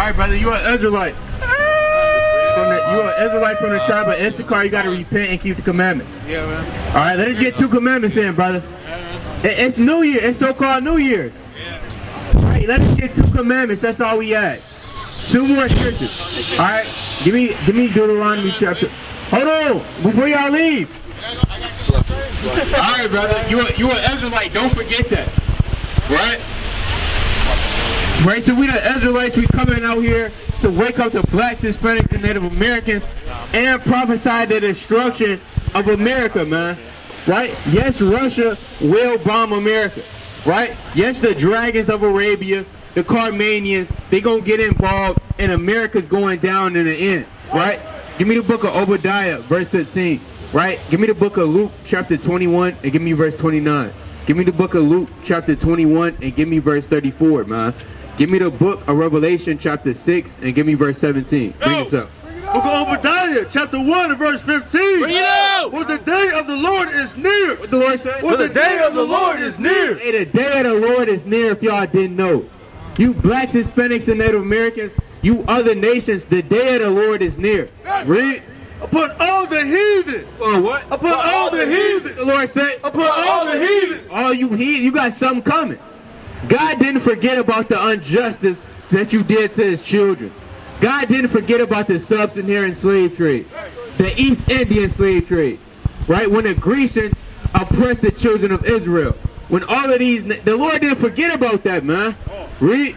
Alright, brother, you an Israelite. You an Israelite from the tribe of Issachar, you gotta repent and keep the commandments. Yeah, man. Alright, let us get 2 commandments in, brother. It's New Year, it's so-called New Year's. Alright, let us get 2 commandments, that's all we ask. 2 more scriptures. Alright, give me Deuteronomy chapter. Hold on, before y'all leave. Alright, brother, you an Israelite, don't forget that. Right? Right, so we the Israelites, we coming out here to wake up the blacks, Hispanics, and Native Americans and prophesy the destruction of America, man. Right? Yes, Russia will bomb America. Right? Yes, the dragons of Arabia, the Carmanians, they gonna get involved and America's going down in the end. Right? Give me the book of Obadiah, verse 15. Right? Give me the book of Luke, chapter 21, and give me verse 29. Give me the book of Luke, chapter 21, and give me verse 34, man. Give me the book of Revelation, chapter 6, and give me verse 17. Bring this up. Book of Obadiah, chapter 1 and verse 15. Bring it out! For the day of the Lord is near. What the Lord say? For the day of the Lord is near. Hey, the day of the Lord is near, if y'all didn't know. You blacks, Hispanics, and Native Americans, you other nations, the day of the Lord is near. Read. Upon all the heathen. Upon what? Upon all the heathen. The Lord said. Upon all the heathen. All you heathen, you got something coming. God didn't forget about the injustice that you did to his children. God didn't forget about the sub-Saharan slave trade, the East Indian slave trade, right? When the Grecians oppressed the children of Israel. When all of these, the Lord didn't forget about that, man. Read.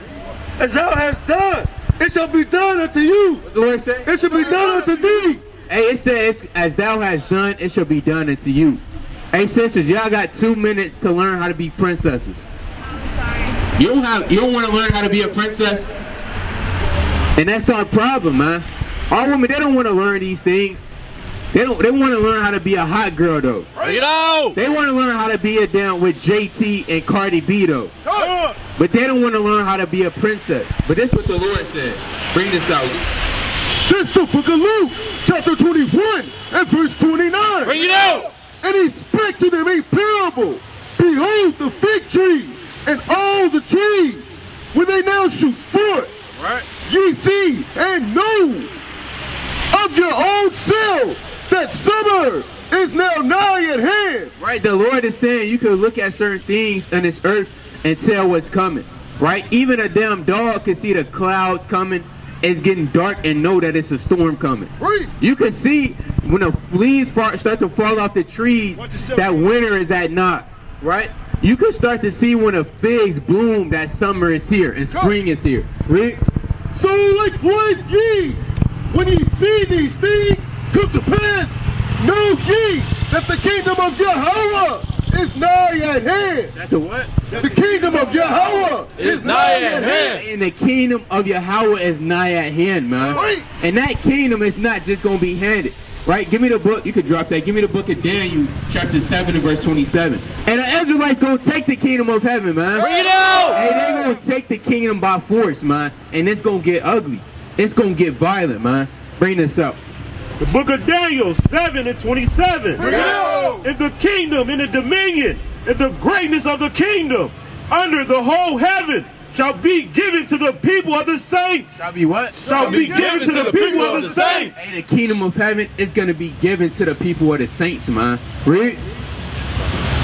As thou hast done, it shall be done unto you. What the Lord say? It shall be done unto thee. Hey, it says, as thou hast done, it shall be done unto you. Hey, sisters, y'all got 2 minutes to learn how to be princesses. You don't want to learn how to be a princess? And that's our problem, man. Our women, they don't want to learn these things. They want to learn how to be a hot girl, though. Bring it out! They want to learn how to be a down with JT and Cardi B, though. But they don't want to learn how to be a princess. But this is what the Lord said. Bring this out. This is the book of Luke, chapter 21 and verse 29. Bring it out! And he spake to them a parable. Behold the fig tree and all the trees, when they now shoot forth. Right. Ye see and know of your own self that summer is now nigh at hand. Right, the Lord is saying you can look at certain things on this earth and tell what's coming. Right, even a damn dog can see the clouds coming. It's getting dark and know that it's a storm coming. Right. You can see when the leaves start to fall off the trees that winter is at naught. Right. You can start to see when the figs bloom that summer is here and spring is here. Right. So likewise ye, when ye see these things come to pass, know ye that the kingdom of Yahweh is nigh at hand. That the what? The kingdom of Yahweh is nigh at hand. And the kingdom of Yahweh is nigh at hand, man. Right. And that kingdom is not just going to be handed. Right? Give me the book. You could drop that. Give me the book of Daniel, chapter 7 and verse 27. And the Israelites going to take the kingdom of heaven, man. Bring it out! Hey, they going to take the kingdom by force, man. And it's going to get ugly. It's going to get violent, man. Bring this up. The book of Daniel 7 and 27. Bring it out! And the kingdom and the dominion and the greatness of the kingdom under the whole heaven shall be given to the people of the saints. Shall be what? Shall be given to the people of the saints. Hey, the kingdom of heaven is going to be given to the people of the saints, man. Read.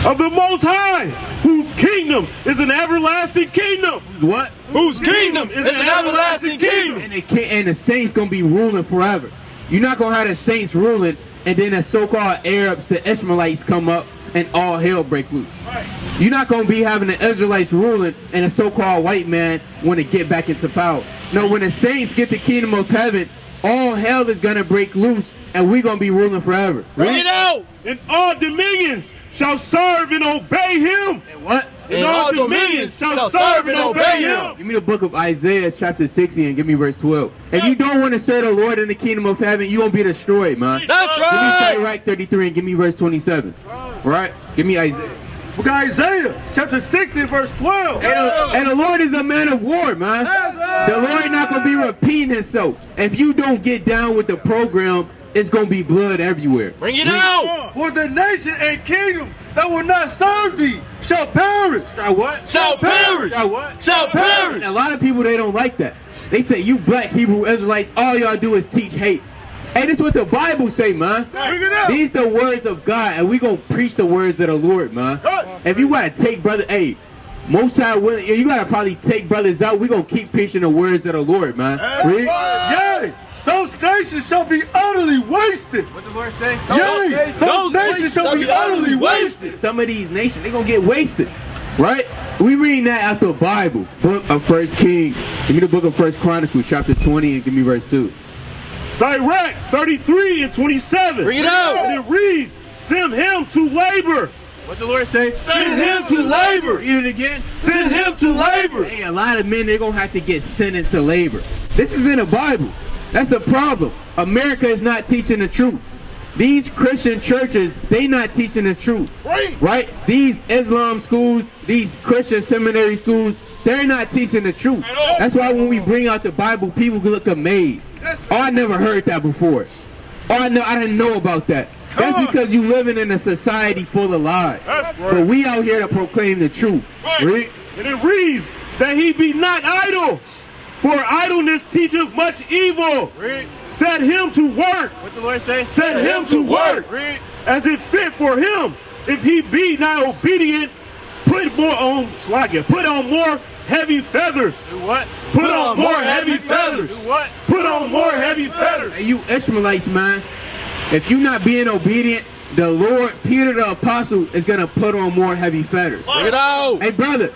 Of the Most High, whose kingdom is an everlasting kingdom. What? Whose kingdom is an everlasting kingdom. And the saints going to be ruling forever. You're not going to have the saints ruling and then the so-called Arabs, the Ishmaelites come up and all hell break loose. Right. You're not going to be having the Israelites ruling and a so-called white man want to get back into power. No, when the saints get the kingdom of heaven, all hell is going to break loose and we're going to be ruling forever. Bring it out! And all dominions shall serve and obey him. And what? And all dominions shall serve and obey him. Give me the book of Isaiah chapter 60 and give me verse 12. If you don't want to serve the Lord in the kingdom of heaven, you're going to be destroyed, man. That's Give me right! Sirach 33 and give me verse 27. Right? Give me Isaiah. Book of Isaiah chapter 60 verse 12. And the Lord is a man of war, man. The Lord not going to be repeating himself. If you don't get down with the program, it's going to be blood everywhere. Bring it out! For the nation and kingdom that will not serve thee shall perish. Shall what? Shall perish! Shall what? Shall perish! And a lot of people, they don't like that. They say, you black Hebrew Israelites, all y'all do is teach hate. Hey, this is what the Bible say, man. These the words of God, and we gonna preach the words of the Lord, man. If you gotta take brother, hey, most time you gotta probably take brothers out. We gonna keep preaching the words of the Lord, man. Read. Yea, those nations shall be utterly wasted. What the Lord say? Yea, those nations shall be utterly wasted. Some of these nations, they gonna get wasted, right? We reading that out the Bible, book of 1 Kings. Give me the book of 1 Chronicles, chapter 20, and give me verse 2. Sirach 33 and 27. Bring it out. And it reads, send him to labor. What the Lord say? Send him to labor. Read it again. Send him to labor. Hey, a lot of men, they're gonna have to get sent into labor. This is in the Bible. That's the problem. America is not teaching the truth. These Christian churches, they not teaching the truth. Right? These Islam schools, these Christian seminary schools, they're not teaching the truth. That's why when we bring out the Bible, people look amazed. Oh, I never heard that before. Oh, I didn't know about that. That's because you living in a society full of lies. But we out here to proclaim the truth. Read. And it reads, that he be not idle, for idleness teacheth much evil. Read. Set him to work. What the Lord say? Set him to work. Read. As it fit for him. If he be not obedient, put on more heavy feathers. Do what? Put on more heavy feathers. Do what? Put on more heavy feathers. Hey, you Ishmaelites, man. If you're not being obedient, the Lord, Peter the apostle, is going to put on more heavy feathers. Bring it out. Hey, brother.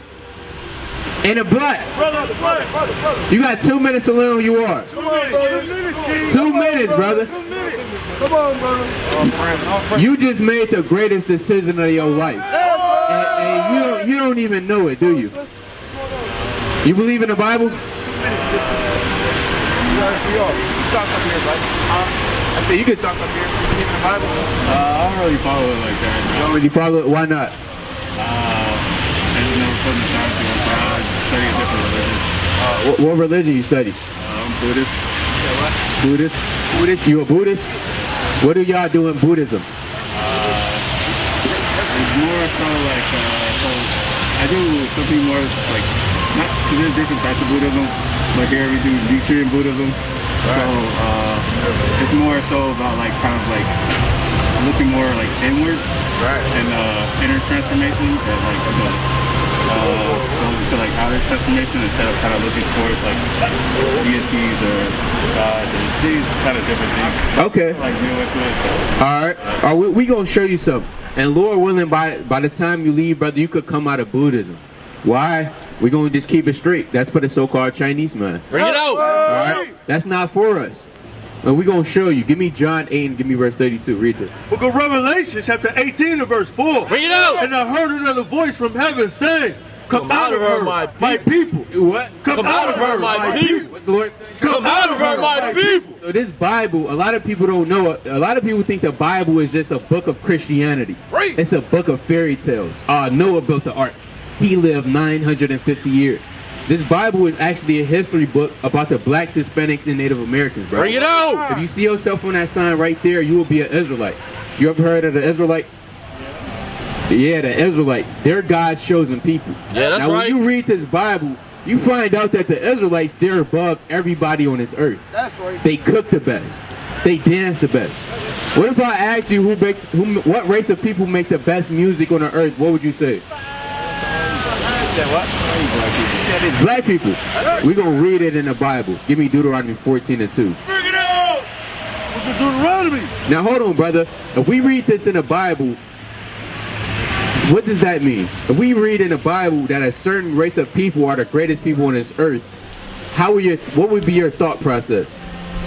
In the black. Brother. You got 2 minutes to learn who you are. Come on, brother. 2 minutes, King. 2 minutes, brother. 2 minutes. Come on, brother. You just made the greatest decision of your life. And you don't even know it, do you? You believe in the Bible? I said you can talk up here. You believe in the Bible? I don't really follow it like that. You don't really follow it? Why not? I just never put in the time to it. I study a different religion. What religion you study? Buddhist. Buddhist? Buddhist? You a Buddhist? What do y'all do in Buddhism? It's more so like, so I do something more like, not, because there's different types of Buddhism. Like here we do Nichiren Buddhism. So it's more so about like kind of like looking more like inward and inner transformation and like going to like outer transformation instead of kind of looking towards like deities or God and these kind of different things. Okay. Like deal with it. So. All right. We gonna show you something. And Lord willing, by the time you leave, brother, you could come out of Buddhism. Why? We're going to just keep it straight. That's for the so-called Chinese man. Bring it out. All right? That's not for us. And we're going to show you. Give me John 8 and give me verse 32. Read this. Book of Revelation, chapter 18 and verse 4. Bring it out. And I heard another voice from heaven saying, Come out of her, my people. What? Come out of her, my people. What the Lord said? Come out of her, my people. So this Bible, a lot of people don't know it. A lot of people think the Bible is just a book of Christianity. Right. It's a book of fairy tales. Noah built the ark. He lived 950 years. This Bible is actually a history book about the blacks, Hispanics, and Native Americans, bro. Bring it out. If you see yourself on that sign right there, you will be an Israelite. You ever heard of the Israelites? Yeah, the Israelites. They're God's chosen people. Yeah, that's now, right. when you read this Bible, you find out that the Israelites, they're above everybody on this earth. That's right. They cook the best. They dance the best. What if I asked you what race of people make the best music on the earth? What would you say? What? It's black people. We're going to read it in the Bible. Give me Deuteronomy 14 and 2. Bring it out. What's the Deuteronomy? Now hold on, brother. If we read this in the Bible, what does that mean? If we read in the Bible that a certain race of people are the greatest people on this earth, what would be your thought process?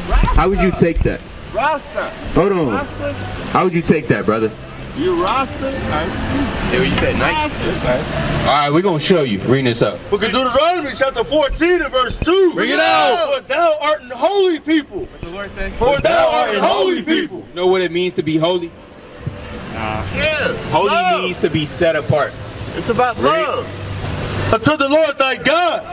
How would you take that? Rasta. Hold on. Rasta. How would you take that, brother? You Rasta. Yeah, what you said, nice? Rasta. All right, we're going to show you. Reading this up. Book of Deuteronomy, chapter 14 and verse 2. Bring it out. For thou art an holy people. What the Lord say? For thou art an holy people. You know what it means to be holy? Yeah. Holy love. means to be set apart. It's about love. Unto the Lord thy God.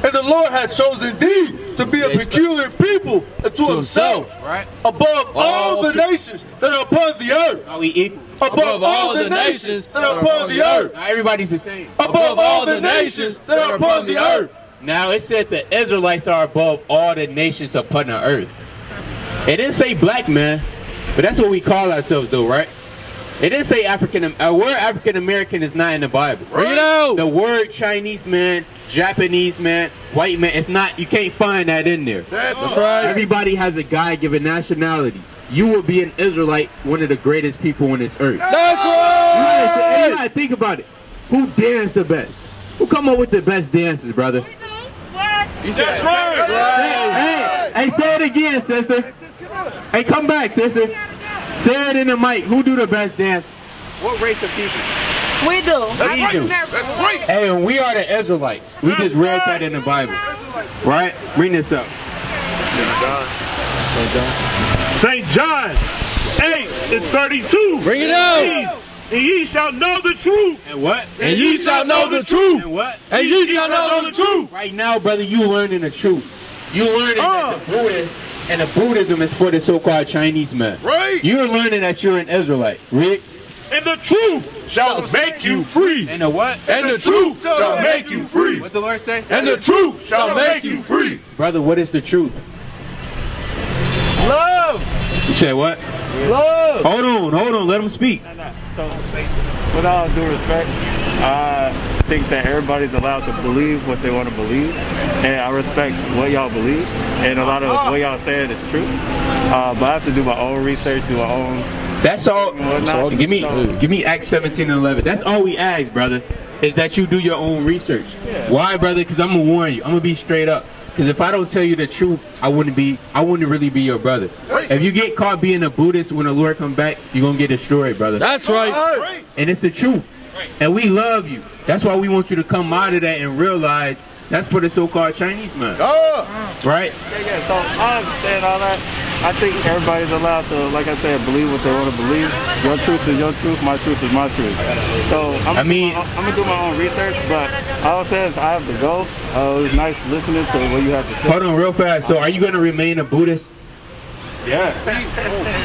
And the Lord hath chosen thee to be a peculiar people unto himself. Right? Above all the nations that are upon the earth. Are we equal? Above all the nations that are upon the earth. Now everybody's the same. Above all the nations that are upon the earth. Now it said the Israelites are above all the nations upon the earth. It didn't say black man, but that's what we call ourselves though, right? It didn't say African. A word African American is not in the Bible. Bring it out. The word Chinese man, Japanese man, white man, it's not. You can't find that in there. That's right. Everybody has a God-given nationality. You will be an Israelite, one of the greatest people on this earth. That's right. You gotta think about it. Who danced the best? Who come up with the best dances, brother? That's right. Hey, say it again, sister. Hey, come back, sister. Say it in the mic. Who do the best dance? What race of people? We do. We do. That's right. Hey, and we are the Israelites. We just read that in the Bible. Right? Bring this up. St. John 8:32. Bring it out. And ye shall know the truth. And what? And ye shall know the truth. And what? And ye shall know the truth. Right now, brother, you learning the truth. You learning that the Buddhist and the Buddhism is for the so-called Chinese man. Right. You're learning that you're an Israelite. Read. And the truth shall make you free. And the what? And the truth shall make you free. What the Lord say? And the truth shall make you free. Brother, what is the truth? Love. You say what? Love. Hold on. Let him speak. So, with all due respect, I think that everybody's allowed to believe what they want to believe, and I respect what y'all believe, and a lot of what y'all saying is true. But I have to do my own research, do my own. That's all. Whatnot. Give me Acts 17 and 11. That's all we ask, brother, is that you do your own research. Yeah. Why, brother? Because I'm gonna warn you. I'm gonna be straight up. Because if I don't tell you the truth, I wouldn't really be your brother. Right. If you get caught being a Buddhist when the Lord come back, you're gonna get destroyed, brother. That's right. Right. And it's the truth. And we love you. That's why we want you to come out of that and realize that's for the so-called Chinese man. Right? Yeah, so I understand all that. I think everybody's allowed to, like I said, believe what they want to believe. Your truth is your truth, my truth is my truth. So I'm gonna do my own research, but all I'm saying is I have to go. It was nice listening to what you have to say. Hold on real fast. So are you gonna remain a Buddhist? Yeah.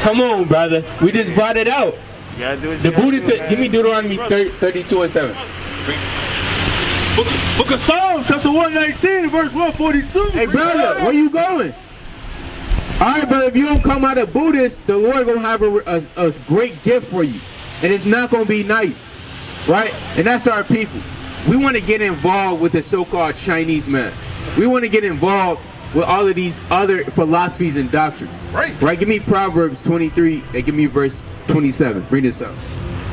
Come on, brother. We just brought it out. You gotta do what The you gotta Buddhist do, said, man. give me Deuteronomy 32 and 7. Book of Psalms, chapter 119, verse 142. Hey, brother, where you going? All right, brother, if you don't come out of Buddhist, the Lord going to have a great gift for you. And it's not going to be nice, right? And that's our people. We want to get involved with the so-called Chinese man. We want to get involved with all of these other philosophies and doctrines. Right. Give me Proverbs 23 and give me verse 27. Bring this up.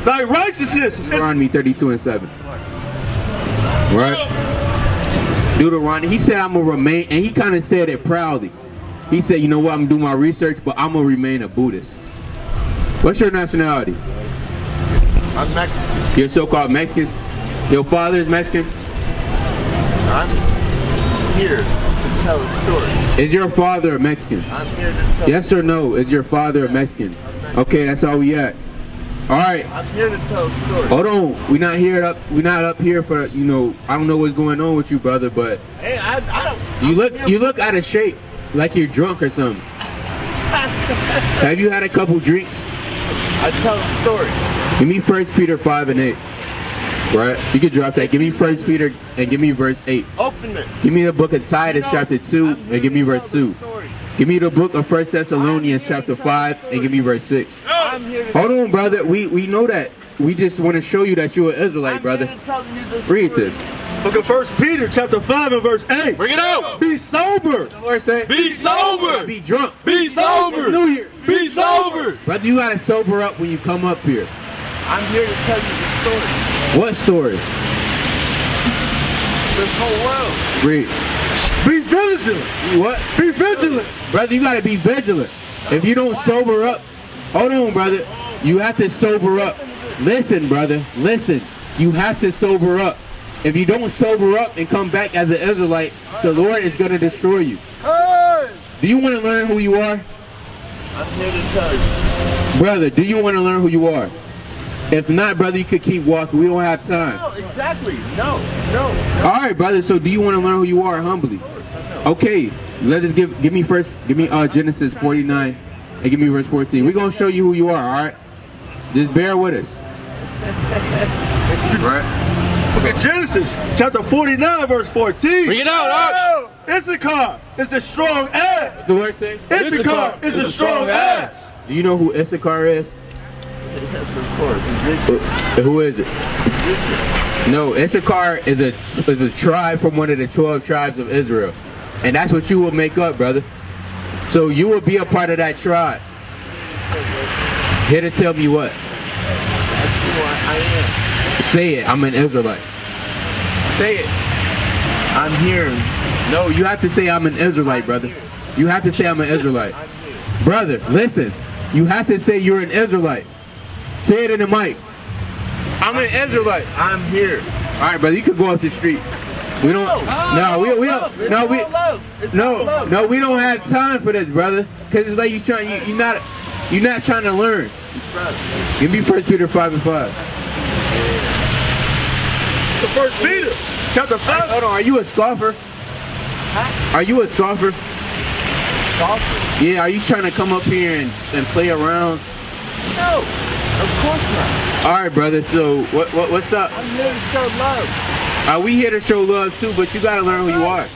Thy righteousness is Deuteronomy 32 and 7. Right? Deuteronomy, he said I'm going to remain, and he kind of said it proudly. He said, you know what, I'm going to do my research, but I'm going to remain a Buddhist. What's your nationality? I'm Mexican. You're so-called Mexican? Your father is Mexican? I'm here to tell a story. Is your father Mexican? I'm here to tell. Yes or no? Is your father Mexican? Okay, that's all we ask. All right. I'm here to tell a story. Hold on. We're not up here for, you know, I don't know what's going on with you, brother, but Hey, I don't. you look out of shape, like you're drunk or something. Have you had a couple drinks? I tell a story. Give me 1 Peter 5 and 8. Right? You can drop that. Give me 1 Peter and give me verse 8. Open it. Give me the book of Titus chapter 2 and give me verse 2. Story. Give me the book of 1 Thessalonians chapter 5 and give me verse 6. I'm here to. Hold on, brother. We know that. We just want to show you that you're an Israelite, I'm brother. here to tell you this Read story. this. Book of 1 Peter, chapter 5 and verse 8. Bring it out. Be sober. The Lord say, Be sober. be drunk. Be sober. New Year. Be sober. Brother, you got to sober up when you come up here. I'm here to tell you the story. What story? This whole world. Read. Be vigilant. What? Be vigilant. Brother, you got to be vigilant. If you don't sober up, hold on, brother. You have to sober up. Listen, brother. Listen. You have to sober up. If you don't sober up and come back as an Israelite, the Lord is going to destroy you. Hey. Do you want to learn who you are? I'm here to tell you. Brother, do you want to learn who you are? If not, brother, you could keep walking. We don't have time. No, exactly. No. All right, brother. So do you want to learn who you are humbly? Okay. Let us give me Genesis 49 and give me verse 14. We're going to show you who you are, all right? Just bear with us. Right? Book of Genesis, chapter 49, verse 14. Bring it out, Issachar is a strong ass. What the Lord say? Issachar is a strong ass. Do you know who Issachar is? Yes, of course. Who is it? No, Issachar is a tribe from one of the 12 tribes of Israel. And that's what you will make up, brother. So you will be a part of that tribe. Here to tell me what? That's who I am. Say it, I'm an Israelite. Say it. I'm here. No, you have to say I'm an Israelite, brother. You have to say I'm an Israelite. I'm here. Brother, listen. You have to say you're an Israelite. Say it in the mic. I'm an Israelite. I'm here. All right, brother, you can go up the street. We don't. No, we don't. No, we don't have time for this, brother. Cause it's like you're not trying to learn. Give me 1 Peter 5:5. The First Peter, chapter 5. Hold on, are you a scoffer? Are you a scoffer? Scoffer? Yeah, are you trying to come up here and play around? No, of course not. All right, brother. So what's up? I'm here to show love. We here to show love too, but you gotta learn who you are.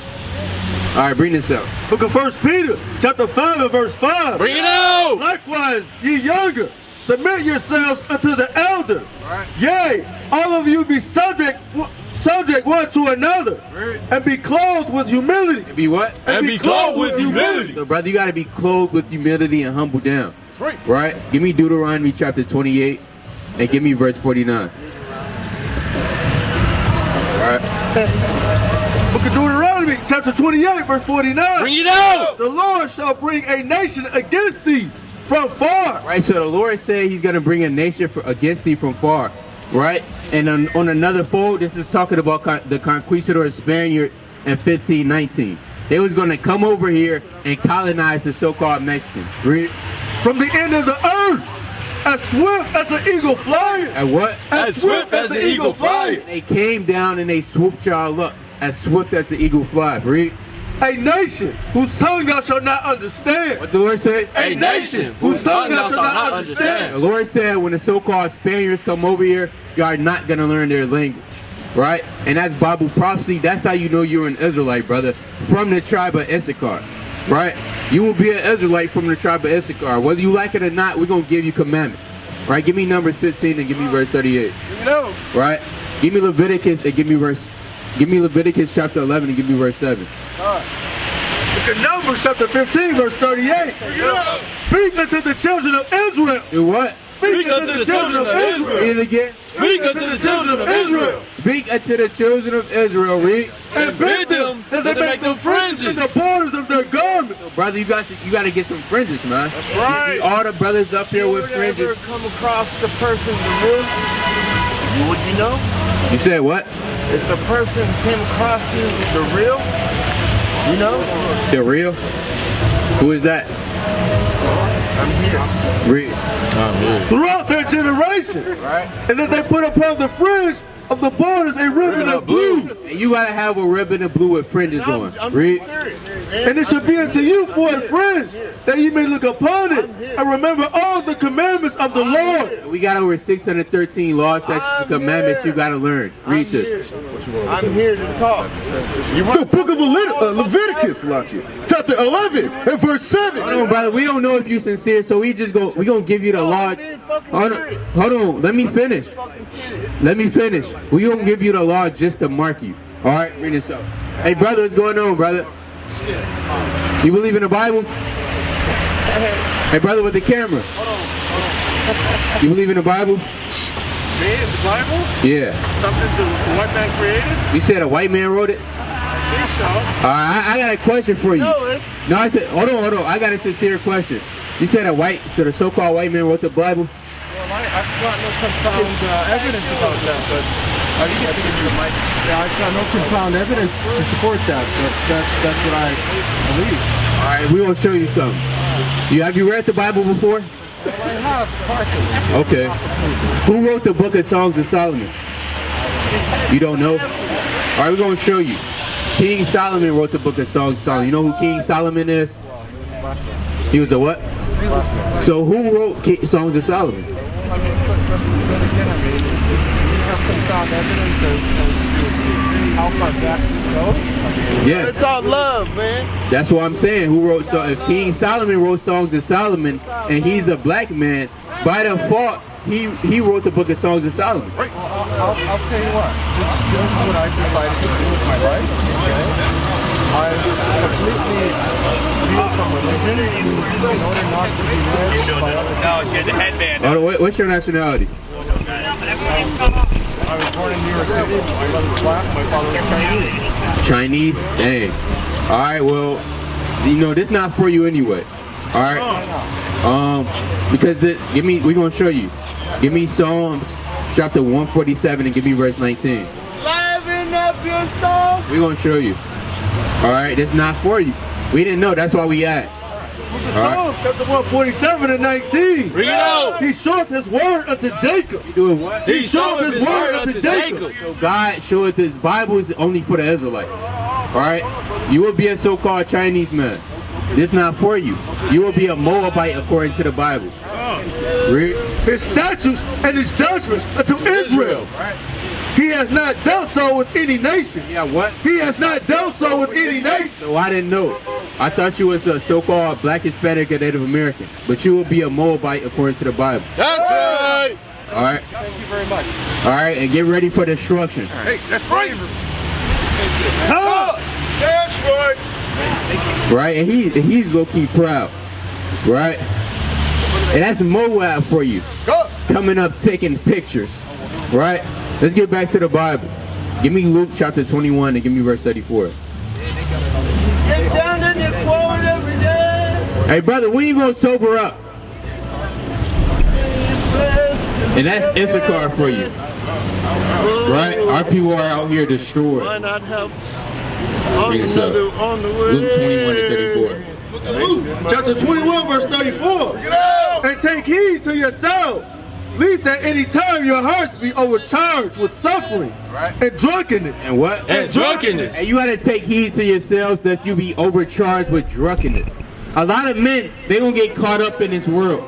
All right, bring this up. Book of 1 Peter, chapter 5 and verse 5. Bring it out. Likewise, ye younger, submit yourselves unto the elder. Right. Yea, all of you be subject one to another, and be clothed with humility. And be what? And be clothed with humility. So, brother, you gotta be clothed with humility and humble down. Right. Right? Give me Deuteronomy chapter 28, and give me verse 49. All right. Book of Deuteronomy, chapter 28, verse 49. Bring it out. The Lord shall bring a nation against thee from far. Right, so the Lord said he's going to bring a nation against thee from far, right? And on another fold, this is talking about the conquistador Spaniards in 1519. They was going to come over here and colonize the so-called Mexicans. Read. From the end of the earth, as swift as an eagle flying. And what? As swift as the eagle flying. They came down and they swooped y'all up as swift as the eagle flies. Read. A nation whose tongue thou shalt not understand. What the Lord said? A nation whose tongue thou shalt not understand. The Lord said when the so-called Spaniards come over here, you are not going to learn their language. Right? And that's Bible prophecy. That's how you know you're an Israelite, brother. From the tribe of Issachar. Right? You will be an Israelite from the tribe of Issachar. Whether you like it or not, we're going to give you commandments. Right? Give me Numbers 15 and give me verse 38. Right? Give me Leviticus and give me Leviticus chapter 11 and give me verse 7. Look at Numbers chapter 15, verse 38. Speak unto the children of Israel. Do what? Speak unto the children of Israel. Read it again. Speak unto the children of Israel. Speak unto the children of Israel. Read. And bid them that they make them in fringes. the borders of their garments. Brother, you got to get some fringes, man. That's right. See all the brothers up here with You would ever fringes. come across the person the real? Would you know? You said what? If the person came across you the real, you know? They're real? Who is that? I'm here. Read. Throughout their generations. Right. And that they put upon the fringe of the borders a ribbon of blue. And you got to have a ribbon of blue with fringes on. I'm Read. serious. And it shall be unto you for a fringe, that ye may look upon it, and remember all the commandments of the Lord. We got over 613 laws, statutes, and commandments you got to learn. Read this. I'm here to talk. The book of Leviticus, chapter 11 and verse 7. Hold on, brother. We don't know if you're sincere, so we gonna give you the law. Hold on. Let me finish. Let me finish. We gonna give you the law just to mark you. All right, read this up. Hey, brother, what's going on, brother? You believe in the Bible? Hey, brother, with the camera. You believe in the Bible? Me, the Bible? Yeah. Something the white man created? You said a white man wrote it? I think so. All right, I got a question for you. No, I said, hold on. I got a sincere question. You said the so-called white man wrote the Bible? Well, I've got no confound evidence about that, but you can figure the mic. Yeah, I've got no confound evidence to support that, but that's what I believe. All right, we will show you something. Have you read the Bible before? Well, I have partially. Okay. Who wrote the book of Songs of Solomon? You don't know? All right, we're going to show you. King Solomon wrote the book of Songs of Solomon. You know who King Solomon is? He was a what? So who wrote Songs of Solomon? have some found evidence as to how far back this goes? Yes. It's all love, man. That's what I'm saying. Who wrote songs? If King Solomon wrote songs of Solomon, and he's a black man, by default, he wrote the book of Songs of Solomon. I'll tell you what. This is what I've decided to do with my life. Okay. I completely veer from religion in order not to be led by other people. No, she had the headband. Oh, what's your nationality? I was born in New York City. My mother's black. My father was Chinese. Chinese? Dang. All right, well, you know, this not for you anyway. All right. Because we're gonna show you. Give me Psalms chapter 147 and give me verse 19. Liven up your soul. We're gonna show you. All right, this not for you. We didn't know. That's why we asked. Psalms chapter 147 and 19. Bring it out. He showed his word unto Jacob. You doing what? He showed his word unto Jacob. So God showed his Bible is only for the Israelites. All right, you will be a so-called Chinese man. This not for you. You will be a Moabite according to the Bible. Read. His statutes and his judgments unto Israel. He has not done so with any nation. Yeah, what? He has not done so with any nation. So I didn't know. I thought you was a so-called black Hispanic or Native American, but you will be a Moabite according to the Bible. That's right. All right. Thank you very much. All right, and get ready for destruction. Hey, that's right. That's right. Right, and he's low-key proud. Right, and that's Moab for you. Coming up, taking pictures. Right. Let's get back to the Bible. Give me Luke chapter 21 and give me verse 34. Get down in your quote every day. Hey, brother, when you gonna sober up? And that's Issachar for you. Right? Our people are out here destroyed. Why not help Bring us up. on the way? Luke 21 to 34. Luke chapter 21 verse 34. And take heed to yourselves, lest at any time your hearts be overcharged with suffering and drunkenness. And what? And drunkenness. And you gotta take heed to yourselves that you be overcharged with drunkenness. A lot of men, they gonna get caught up in this world.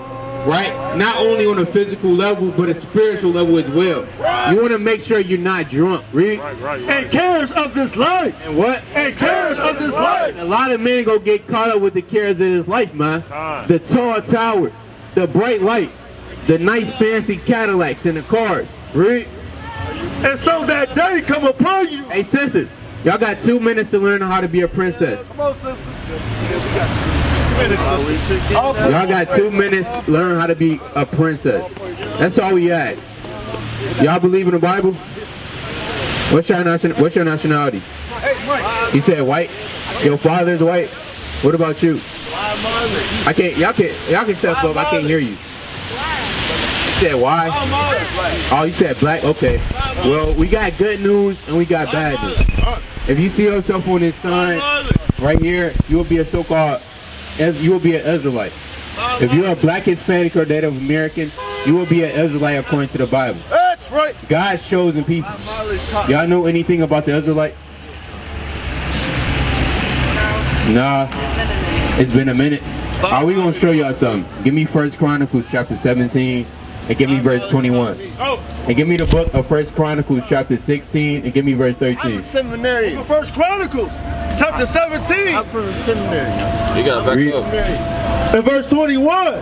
Right? Not only on a physical level, but a spiritual level as well. You want to make sure you're not drunk. Read. And cares of this life. And what? And cares of this life. A lot of men gonna get caught up with the cares of this life, man. The tall towers, the bright lights, the nice fancy Cadillacs and the cars. Read. And so that day come upon you. Hey sisters, y'all got 2 minutes to learn how to be a princess. Come on, sisters. Y'all got 2 minutes to learn how to be a princess. That's all we ask. Y'all believe in the Bible? What's your nationality? You said white? Your father's white? What about you? I can't, y'all can step up, I can't hear you. You said why? Oh, you said black? Okay. Well, we got good news and we got bad news. If you see yourself on this sign right here, you will be a so-called, you will be an Israelite. If you're a black Hispanic or Native American, you will be an Israelite according to the Bible. That's right. God's chosen people. Y'all know anything about the Israelites? Nah. It's been a minute. Are we gonna show y'all something? Give me 1 Chronicles chapter 17 and give me verse 21. And give me the book of 1 Chronicles chapter 16 and give me verse 13. Seminary. First Chronicles chapter 17. I'm from the seminary. You gotta back Read. up. And verse 21.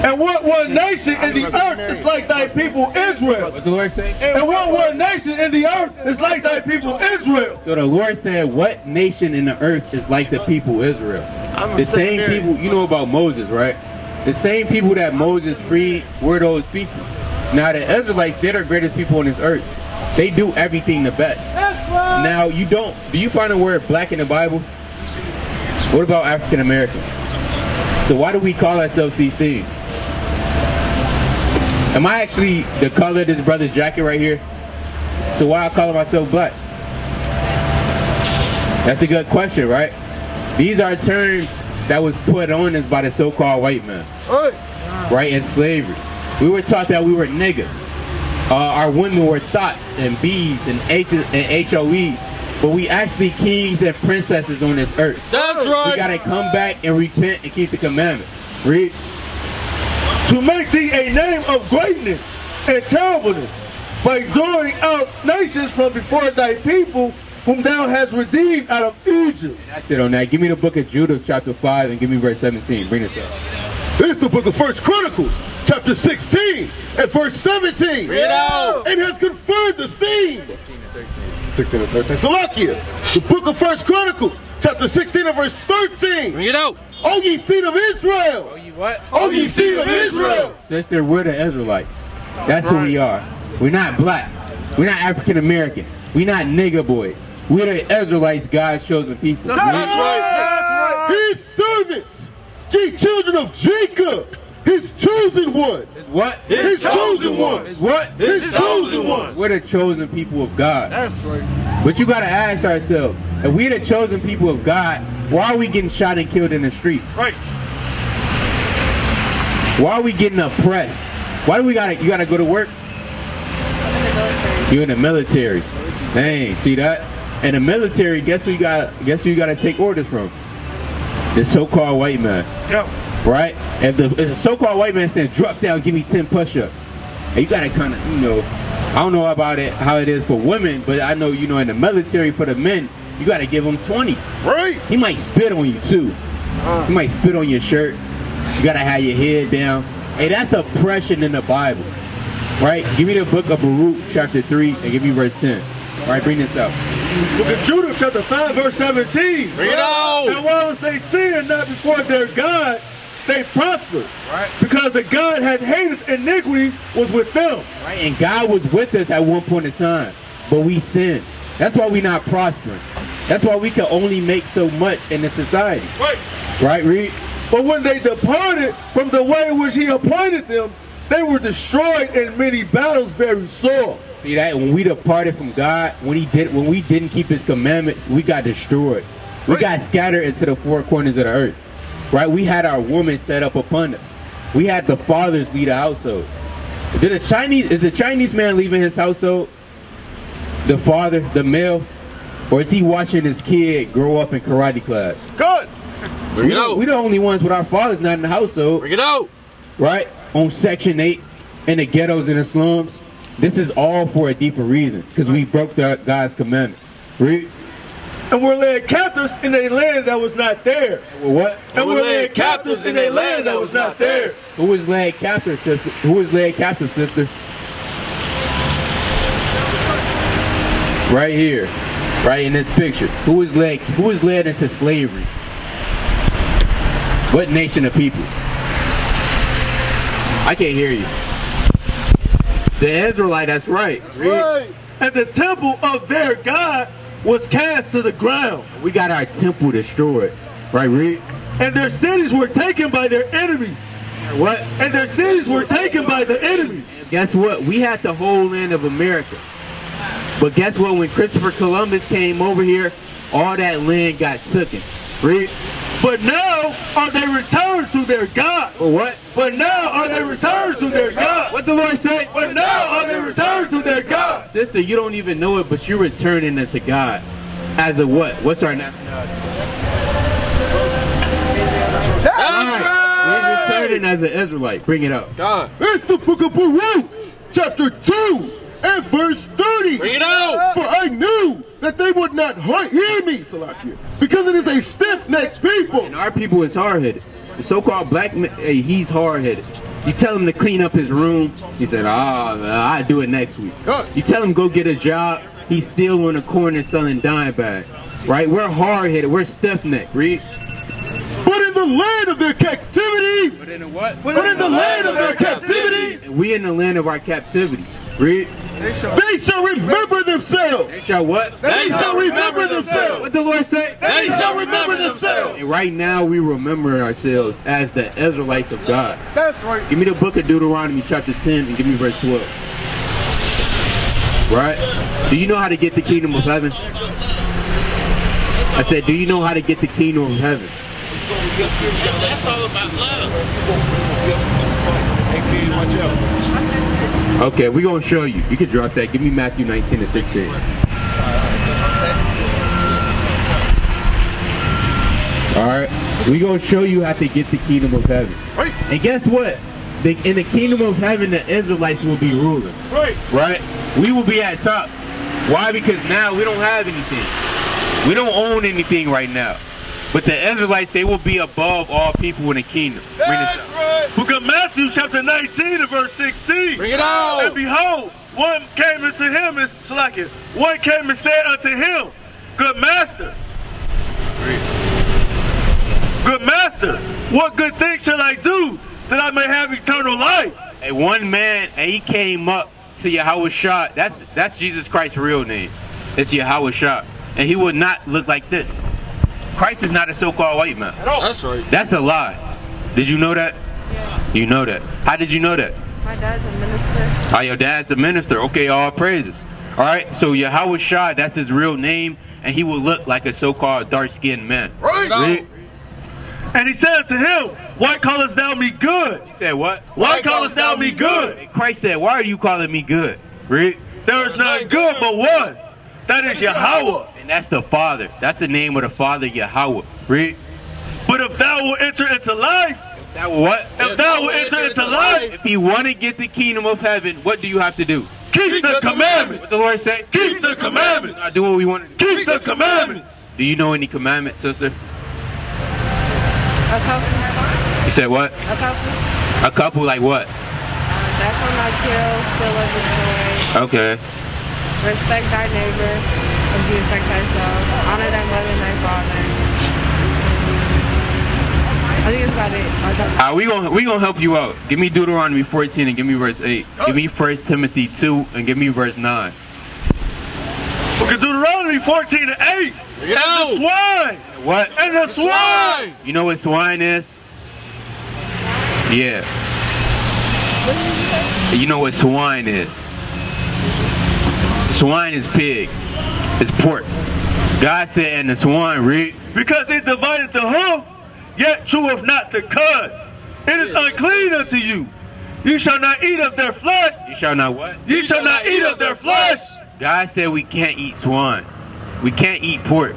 And what one nation in the earth is like thy people Israel? What the Lord say? And what one nation in the earth is like thy people Israel? So the Lord said, what nation in the earth is like the people Israel? The same people, you know about Moses, right? The same people that Moses freed were those people. Now the Israelites, they're the greatest people on this earth. They do everything the best. Now do you find the word black in the Bible? What about African American? So why do we call ourselves these things? Am I actually the color of this brother's jacket right here? So why I call myself black? That's a good question, right? These are terms that was put on us by the so-called white man, right, in slavery. We were taught that we were niggas. Our women were thoughts and bees and HOEs, but we actually kings and princesses on this earth. That's right. We gotta come back and repent and keep the commandments. Read. To make thee a name of greatness and terribleness, by drawing out nations from before thy people, whom thou hast redeemed out of Egypt. That's it on that. Give me the book of Judah, chapter 5, and give me verse 17. Bring this up. This is the book of 1 Chronicles, chapter 16, and verse 17. Bring it out. And has confirmed the scene. 16 and 13. Salakia, the book of 1 Chronicles, chapter 16 and verse 13. Bring it out. O ye seed of Israel. Oh, you what? O ye seed of Israel. Sister, we're the Israelites. That's who we are. We're not black. We're not African American. We're not nigger boys. We're the Israelites, God's chosen people. That's right. His servants, ye children of Jacob, his chosen ones. What? His chosen ones. What? His chosen ones. We're the chosen people of God. That's right. But you gotta ask ourselves, if we're the chosen people of God, why are we getting shot and killed in the streets? Right. Why are we getting oppressed? Why do you gotta go to work? You're in the military. Dang, see that? In the military, guess who you gotta take orders from? The so-called white man. Yep. Right? If a so-called white man says, drop down, give me 10 push-ups. You gotta kinda, I don't know about it, how it is for women, but I know, in the military for the men, you gotta give them 20. Right. He might spit on you too. He might spit on your shirt. You gotta have your head down. Hey, that's oppression in the Bible. Right? Give me the book of Baruch, chapter 3, and give me verse 10. All right, bring this up. Book of Judah, chapter 5, verse 17. Bring it out. And while they sinned not before their God, they prospered. Right. Because the God had hated iniquity was with them. Right? And God was with us at one point in time, but we sinned. That's why we're not prospering. That's why we can only make so much in this society. Right. Right, Reed? But when they departed from the way in which he appointed them, they were destroyed in many battles very sore. See that? When we departed from God, when we didn't keep his commandments, we got destroyed. We got scattered into the four corners of the earth. Right? We had our women set up upon us. We had the fathers lead the household. Is the Chinese man leaving his household? The father, the male? Or is he watching his kid grow up in karate class? Good. Bring it out. We're the only ones with our fathers not in the household. Bring it out. Right? On Section 8, in the ghettos and the slums. This is all for a deeper reason, because we broke God's commandments. Read. And were led captives in a land that was not theirs. What? And were led captives in a land that was not theirs. Who was led captive, sister? Who was led captive, sister? Right here. Right in this picture. Who was led into slavery? What nation of people? I can't hear you. The Israelite, that's right. Right. And the temple of their God was cast to the ground. We got our temple destroyed. Right, Reed? And their cities were taken by their enemies. What? And their cities were taken by the enemies. Guess what? We had the whole land of America. But guess what? When Christopher Columbus came over here, all that land got taken. Read. But now are they returned to their God. Or what? But now are they returned to their God. What the Lord say? But now are they returned to their God. Sister, you don't even know it, but you're returning unto God. As a what? What's our nationality? We're returning as an Israelite. Bring it up. God. It's the book of Baruch, chapter 2 and verse 30. Bring it out. For I knew that they would not hear me, Salakia, because it is a stiff-necked people. And our people is hard-headed. The so-called black man, hey, he's hard-headed. You tell him to clean up his room, he said, I'll do it next week. You tell him go get a job, he's still on the corner selling dime bags. Right? We're hard-headed, we're stiff-necked. Read. But in the land of their captivities. But in the what? But in the land of their captivities. And we in the land of our captivity. Read. They shall remember themselves. They shall what? They shall remember themselves. What the Lord say? They shall remember themselves. And right now we remember ourselves as the Israelites of God. That's right. Give me the book of Deuteronomy chapter 10 and give me verse 12. Right? Do you know how to get the kingdom of heaven? I said, do you know how to get the kingdom of heaven? That's all about love. Okay, we're going to show you. You can drop that. Give me Matthew 19 and 16. Alright? We're going to show you how to get the kingdom of heaven. Right. And guess what? In the kingdom of heaven, the Israelites will be ruling. Right. Right? we will be at top. Why? Because now we don't have anything. We don't own anything right now. But the Israelites, they will be above all people in the kingdom. That's right. Book of Matthew chapter 19 and verse 16. Bring it out. And behold, one came unto him and Salakia. One came and said unto him, Good master. Good master, what good thing shall I do that I may have eternal life? And one man, and he came up to Yahweh Shah. That's Jesus Christ's real name. It's Yahweh Shah. And he would not look like this. Christ is not a so-called white man. That's right. That's a lie. Did you know that? Yeah. You know that. How did you know that? My dad's a minister. Oh, your dad's a minister. Okay, all praises. All right, so Yahweh Shah, that's his real name, and he will look like a so-called dark-skinned man. Right. Read. And he said to him, Why callest thou me good? He said what? Why callest thou me good? And Christ said, why are you calling me good? Read. There is none good but one. That is Yahweh. And that's the Father. That's the name of the Father, Yahweh. Read. But if thou wilt enter into life, That what? if thou wilt enter into life, If you want to get the kingdom of heaven, what do you have to do? keep the commandments. What the Lord say? Keep the commandments. Do what we want to do. Keep the commandments. Do you know any commandments, sister? A couple. You said what? A couple. A couple, like what? That's when I kill, still of destroy. Okay. Respect thy neighbor as you respect thyself. Honor thy mother and thy father. I think that's about it. We gonna help you out. Give me Deuteronomy 14 and give me verse 8. Give me 1 Timothy 2 and give me verse 9. Book of Deuteronomy 14 and 8. And the swine. What? And the swine. You know what swine is? Yeah. You know what swine is? Swine is pig. It's pork. God said, and the swine, read. Because it divided the hoof, yet cheweth not the cud. It is unclean unto you. You shall not eat of their flesh. You shall not what? You shall not eat of their flesh. God said we can't eat swine. We can't eat pork.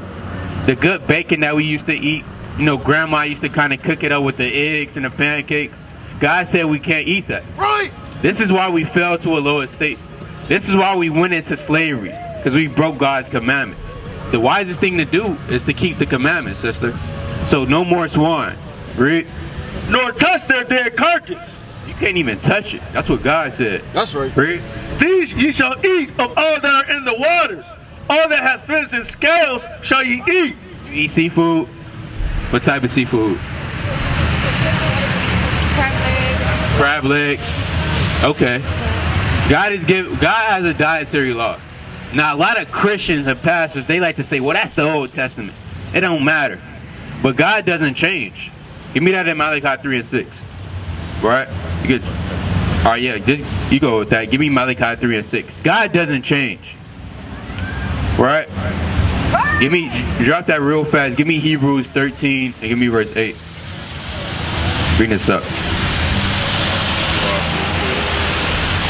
The good bacon that we used to eat, you know, grandma used to kind of cook it up with the eggs and the pancakes. God said we can't eat that. Right. This is why we fell to a lower state. This is why we went into slavery, because we broke God's commandments. The wisest thing to do is to keep the commandments, sister. So no more swine. Read. Nor touch their dead carcass. You can't even touch it. That's what God said. That's right. Read. These ye shall eat of all that are in the waters. All that have fins and scales shall ye eat. You eat seafood? What type of seafood? Crab legs. Okay. God has a dietary law. Now a lot of Christians and pastors, they like to say, well, that's the Old Testament. It don't matter. But God doesn't change. Give me that in Malachi 3 and 6. Right? You good? All right, yeah, just you go with that. Give me Malachi 3 and 6. God doesn't change. Right? Give me, drop that real fast. Give me Hebrews 13 and give me verse 8. Bring this up.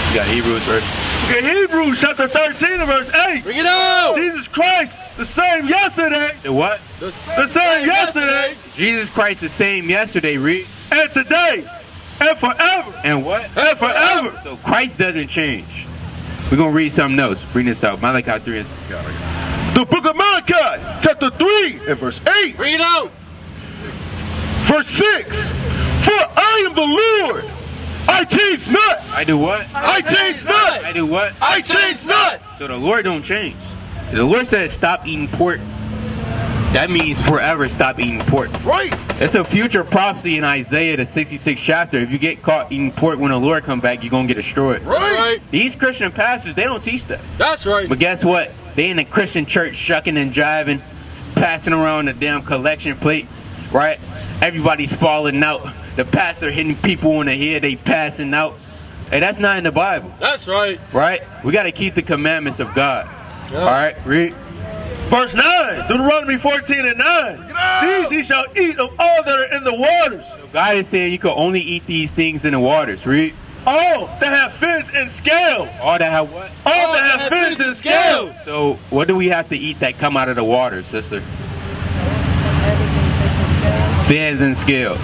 You got Hebrews verse. Okay, Hebrews chapter 13 and verse 8. Bring it out. Jesus Christ, the same yesterday. The what? The same yesterday. Jesus Christ the same yesterday, read. And today. And forever. And what? And forever. So Christ doesn't change. We're going to read something else. Bring this out. Malachi 3 and 6. The book of Malachi, chapter 3 and verse 8. Bring it out. Verse 6. For I am the Lord. I change not. I do what? I change not. I do what? I change not. So the Lord don't change. The Lord said stop eating pork. That means forever stop eating pork. Right. It's a future prophecy in Isaiah, the 66th chapter. If you get caught eating pork when the Lord come back, you're going to get destroyed. Right. These Christian pastors, they don't teach that. That's right. But guess what? They in the Christian church shucking and jiving, passing around the damn collection plate, right? Everybody's falling out. The pastor hitting people on the head, they passing out. Hey, that's not in the Bible. That's right. Right? We got to keep the commandments of God. Yeah. All right? Read. Verse 9. Deuteronomy 14 and 9. These ye shall eat of all that are in the waters. God is saying you can only eat these things in the waters. Read. All that have fins and scales. All that have what? All that have fins and scales. So what do we have to eat that come out of the water, sister? Fins and scales.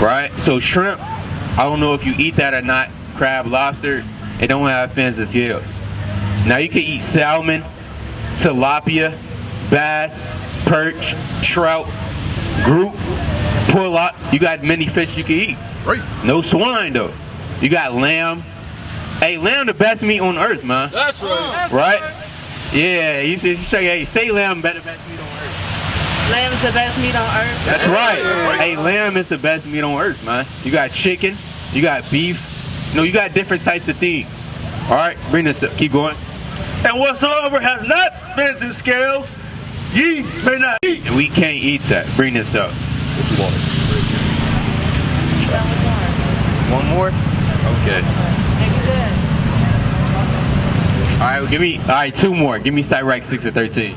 Right? So shrimp, I don't know if you eat that or not. Crab, lobster, it don't have fins and scales. Now you can eat salmon, tilapia, bass, perch, trout, group, pullout. You got many fish you can eat. Right. No swine though. You got lamb. Hey, lamb the best meat on earth, man. That's right. Right? Yeah, you say lamb better best meat on earth. Lamb is the best meat on earth. That's right. Hey, lamb is the best meat on earth, man. You got chicken, you got beef. No, you got different types of things. All right, bring this up. Keep going. And whatsoever has not fins and scales, ye may not eat. And we can't eat that. Bring this up. What you want? One more? Okay. Make it good. All right, all right, two more. Give me Sirach 6 and 13.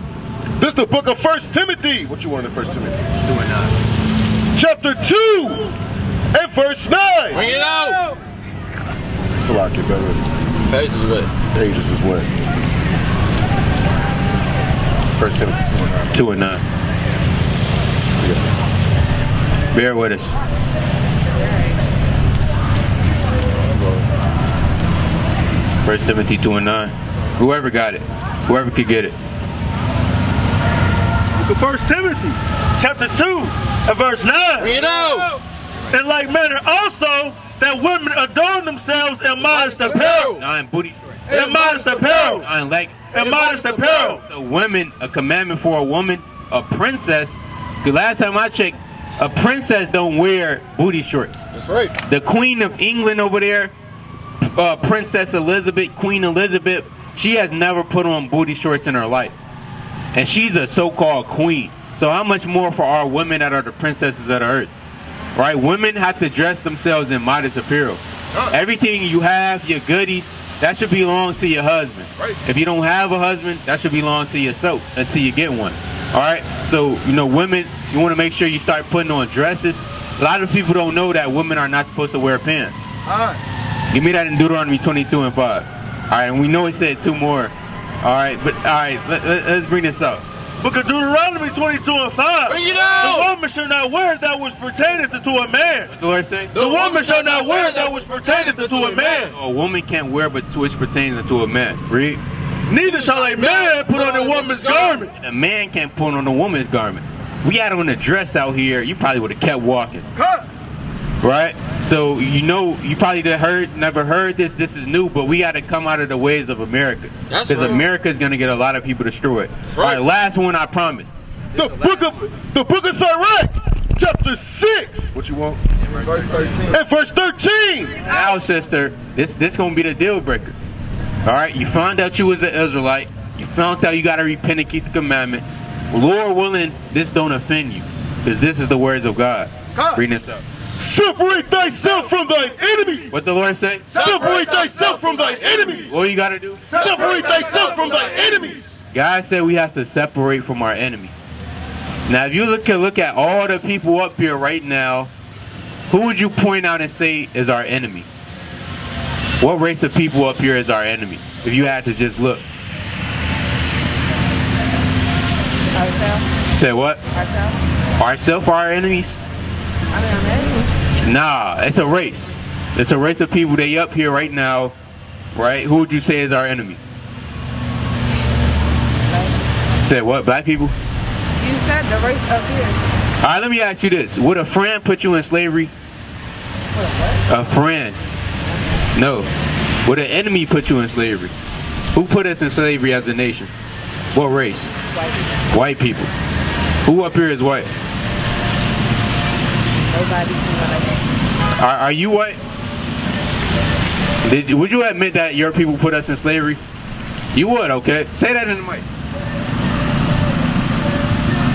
This is the book of 1 Timothy. What you want in 1 Timothy? 2 and 9. Chapter 2 and verse 9. Bring it out. Slack it, better. Pages what? Pages is what? 1 Timothy 2 and 9. 2 and 9. Bear with us. 1 Timothy 2 and 9. Whoever got it. Whoever could get it. Book of 1 Timothy, chapter 2 and verse 9. Bring it out. In like manner also that women adorn themselves in modest apparel. 9 booty shorts. In modest apparel. 9 leg. In modest apparel. So women, a commandment for a woman, a princess. The last time I checked, a princess don't wear booty shorts. That's right. The Queen of England over there, Princess Elizabeth, Queen Elizabeth, she has never put on booty shorts in her life. And she's a so-called queen. So how much more for our women that are the princesses of the earth? Right? Women have to dress themselves in modest apparel. Everything you have, your goodies, that should belong to your husband. Right. If you don't have a husband, that should belong to yourself until you get one. All right? So, women, you want to make sure you start putting on dresses. A lot of people don't know that women are not supposed to wear pants. All right. Give me that in Deuteronomy 22 and 5. All right, and we know it said 2 more. All right, but all right, let's bring this up. Book of Deuteronomy 22 and 5. Bring it out. The woman shall not wear that which pertaineth unto a man. What the Lord say? The woman shall not wear that which pertaineth unto a man. A woman can't wear but which pertains unto a man. Read. Neither shall a man put on a woman's garment. And a man can't put on a woman's garment. We had on a dress out here, you probably would have kept walking. Cut. Right? So, you probably never heard this. This is new, but we got to come out of the ways of America. That's Because right. America is going to get a lot of people destroyed. Right. All right, last one, I promise. The book of Sirach, chapter 6. What you want? Verse 13. And verse 13. Now, sister, this going to be the deal breaker. All right, you found out you was an Israelite. You found out you got to repent and keep the commandments. Lord willing, this don't offend you. Because this is the words of God. Read this up. Separate thyself from thine enemy. What the Lord say? Separate thyself from thine enemies. What you got to do? Separate thyself from thine enemies. God said we have to separate from our enemy. Now, if you look at all the people up here right now, who would you point out and say is our enemy? What race of people up here is our enemy? If you had to just look. Ourselves. Say what? Ourselves. Ourselves are our enemies? I'm amazing. Nah, it's a race. It's a race of people. They up here right now, right? Who would you say is our enemy? Say what? Black people? You said the race up here. All right, let me ask you this. Would a friend put you in slavery? A friend. No. Would an enemy put you in slavery? Who put us in slavery as a nation? What race? White people. Who up here is white? Nobody. Are you white? Would you admit that your people put us in slavery? You would, okay? Say that in the mic.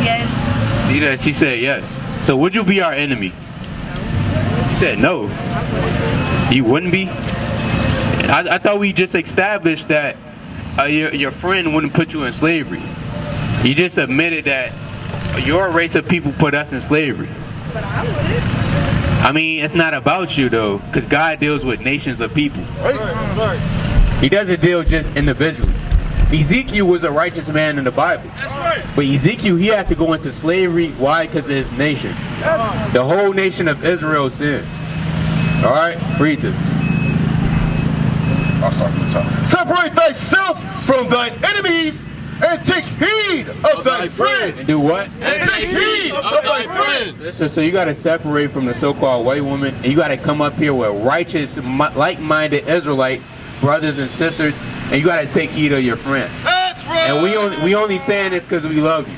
Yes. See that? She said yes. So would you be our enemy? You said no. You wouldn't be? I thought we just established that your friend wouldn't put you in slavery. You just admitted that your race of people put us in slavery. But I wouldn't. I mean, it's not about you though, because God deals with nations of people. He doesn't deal just individually. Ezekiel was a righteous man in the Bible. That's right. But Ezekiel, he had to go into slavery. Why? Because of his nation. The whole nation of Israel sinned. All right, read this. I'll start from the top. Separate thyself from thine enemies, and take heed of thy friends. And do what? And take heed of thy friends. So you got to separate from the so-called white woman, and you got to come up here with righteous, like-minded Israelites, brothers and sisters, and you got to take heed of your friends. That's right. And we only saying this because we love you,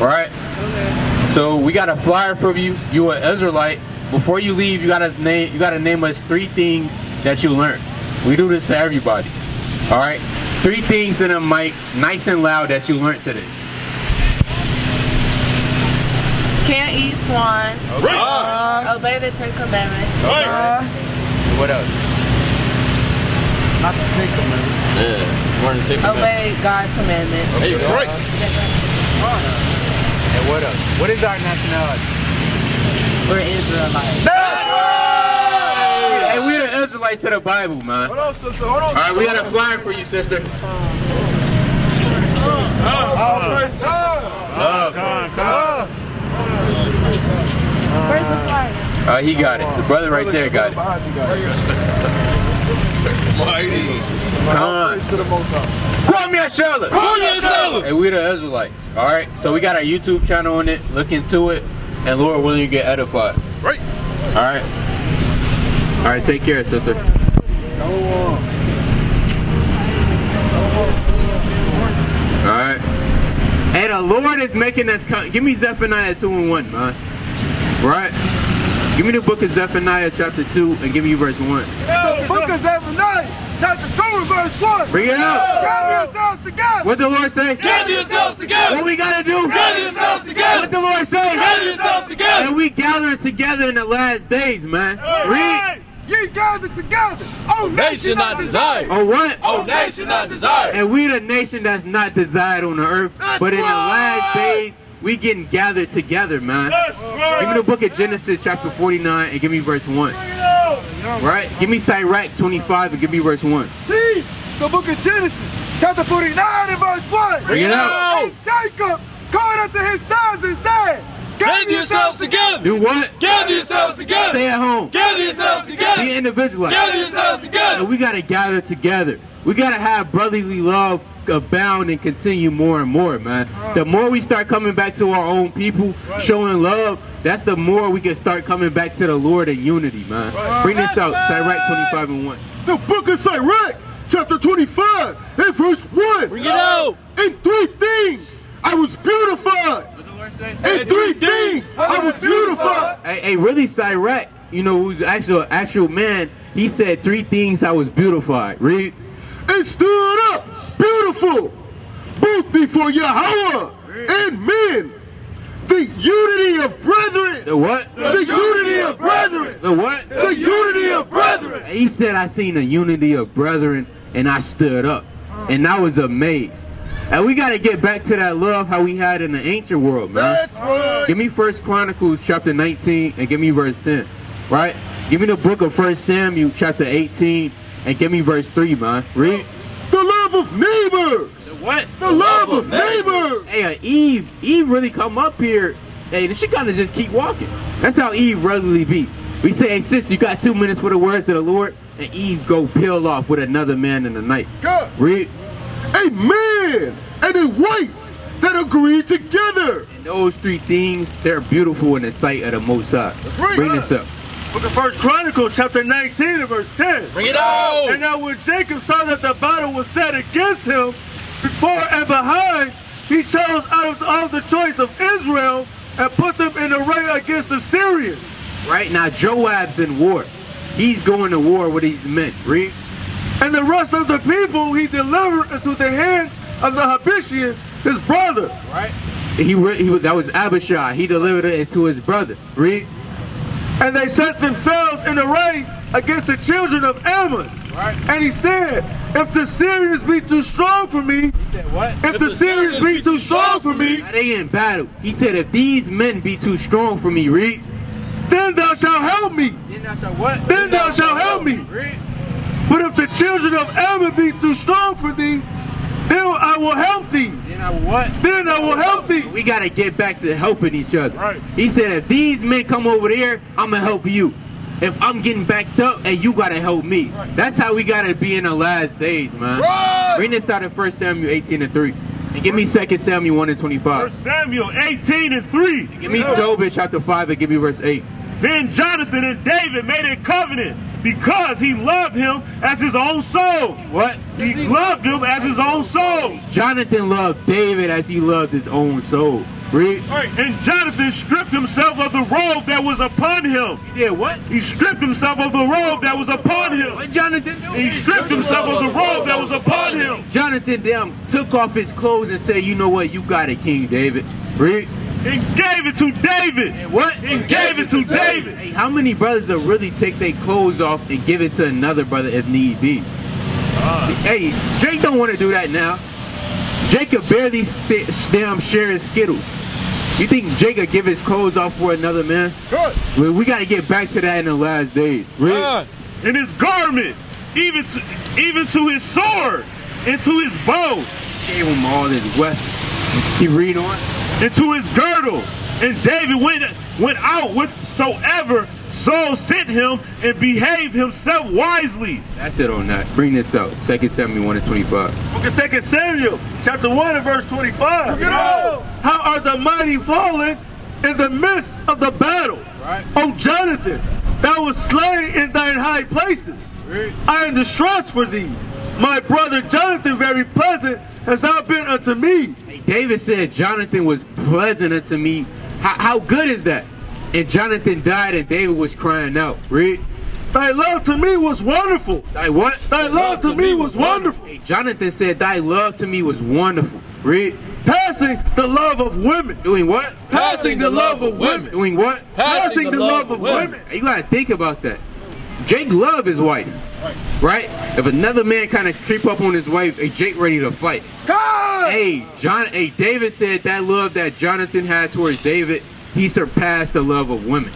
right? Okay. So we got a flyer from you. You an Israelite. Before you leave, you gotta name us 3 things that you learned. We do this to everybody. All right. 3 things in a mic, nice and loud, that you learned today. Can't eat swine. Right. Obey the 10 Commandments. Right. What else? Not the Ten Commandments. Yeah. Learn to take Obey God's commandments. Hey, That's right. And what else? What is our nationality? We're Israelites. Hey, we're the Israelites of the Bible, man. Hold on, sister. Hold on. All right, we got a flyer for you, sister. Praise God. Love. Where's the flyer? He got it. The brother right there got it. Mighty. Come on. Call me a sheller. Call me a sheller. Hey, we're the Israelites. All right. So we got our YouTube channel on it. Look into it, and Lord willing, you get edified. Right. All right. All right. Take care, sister. All right. Hey, the Lord is making us come. Give me Zephaniah 2:1, man. Right. Give me the book of Zephaniah chapter 2 and give me verse 1. The book of Zephaniah, chapter 2 and verse 1. Bring it out. Gather yourselves together. What the Lord say? Gather yourselves together. What we gotta do? Gather yourselves together. What the Lord say? Gather yourselves together. And we gathering together in the last days, man. Read. Ye gathered together. Oh, Nation not desired. Oh, what? Oh, nation not desired. And we the nation that's not desired on the earth, That's but in the right. last days, we getting gathered together, man. Give me the book of Genesis chapter 49 and give me verse 1. Right? Give me Sirach 25 and give me verse 1. See, the book of Genesis, chapter 49 and verse 1. Bring it out. And Jacob called unto his sons and said, Gather yourselves together. Do what? Gather yourselves together. Stay at home. Gather yourselves together. Be individualized. Gather yourselves together. And we got to gather together. We got to have brotherly love abound and continue more and more, man. The more we start coming back to our own people, showing love, that's the more we can start coming back to the Lord in unity, man. Bring this out, Sirach 25 and 1. The book of Sirach, chapter 25 and verse 1. Bring it out. In 3 things I was beautified. What the Lord say? In 3 things I was beautified. Hey, really, Sirach, you know, who's actual man, he said 3 things I was beautified. Read. And stood up beautiful, both before Yahweh and men. The unity of brethren. The what? The unity of brethren. The what? The unity of brethren. He said, I seen the unity of brethren, and I stood up, and I was amazed. And we got to get back to that love how we had in the ancient world, man. That's right. Give me 1 Chronicles chapter 19 and give me verse 10, right? Give me the book of 1 Samuel chapter 18 and give me verse 3, man. Read. The love of neighbors. The what? The love of neighbors. Hey, Eve really come up here. Hey, she gotta just keep walking. That's how Eve regularly be. We say, hey, sis, you got 2 minutes for the words of the Lord, and Eve go peel off with another man in the night. God. Read. A man and a wife that agree together. And those 3 things, they're beautiful in the sight of the Most High. That's right. Bring this up. Book of 1 Chronicles, chapter 19 and verse 10. Bring it out. And now when Jacob saw that the battle was set against him, before and behind, he chose out of all the choice of Israel and put them in array against the Syrians. Right now, Joab's in war. He's going to war with these men. Read. And the rest of the people he delivered into the hand of the Habeshian, his brother. Right. That was Abishai. He delivered it into his brother. Read. And they set themselves in array against the children of Ammon. Right. And he said, if the Syrians be too strong for me, He said what? if the Syrians be too strong for me, Now they in battle. He said, if these men be too strong for me, read. then thou shalt help me. Then thou shalt what? Then thou shalt help me. Read. But if the children of Ammon be too strong for thee, then I will help thee. Then I will what? Then I will help thee. We got to get back to helping each other. Right. He said, if these men come over there, I'm going to help you. if I'm getting backed up, and you gotta help me. That's how we gotta be in the last days, man. Right. Bring this out in 1 Samuel 18:3. And give me 2 Samuel 1:25. 1 Samuel 18:3. Give me Tobit chapter 5 and give me verse 8. Then Jonathan and David made a covenant because he loved him as his own soul. What? He loved him as his own soul. Jonathan loved David as he loved his own soul. Read. Right. And Jonathan stripped himself of the robe that was upon him. He did what? He stripped himself of the robe that was upon him. What Jonathan do? He stripped himself of the robe that was upon him. Jonathan took off his clothes and said, you know what? You got it, King David. Read. And gave it to David. And what? And gave it to David. Hey, how many brothers will really take their clothes off and give it to another brother if need be? Hey, Jake don't want to do that now. Jacob barely damn share his Skittles. You think Jake will give his clothes off for another man? Good. Well, we got to get back to that in the last days. Read. In his garment, even to his sword, and to his bow, Gave him all his weapons. He read on. and to his girdle. And David went out whatsoever Saul sent him, and behaved himself wisely. That's it on that. Bring this out. 2 Samuel 1:25. Book of 2 Samuel, chapter 1 and verse 25. Bring it out. How are the mighty fallen in the midst of the battle? Right. O Jonathan, thou wast slain in thine high places. Right. I am distressed for thee. My brother Jonathan, very pleasant has thou been unto me. David said, Jonathan was pleasant unto me. How good is that? And Jonathan died and David was crying out. Read. Thy love to me was wonderful. Thy what? Thy love to me was wonderful. Hey, Jonathan said, thy love to me was wonderful. Read. Passing the love of women. Doing what? Passing the love of women. Doing what? Passing the love of women. Hey, you gotta think about that. Jake love his wife. Right? If another man kind of creep up on his wife, hey, Jake ready to fight. God. Hey, David said that love that Jonathan had towards David, he surpassed the love of women.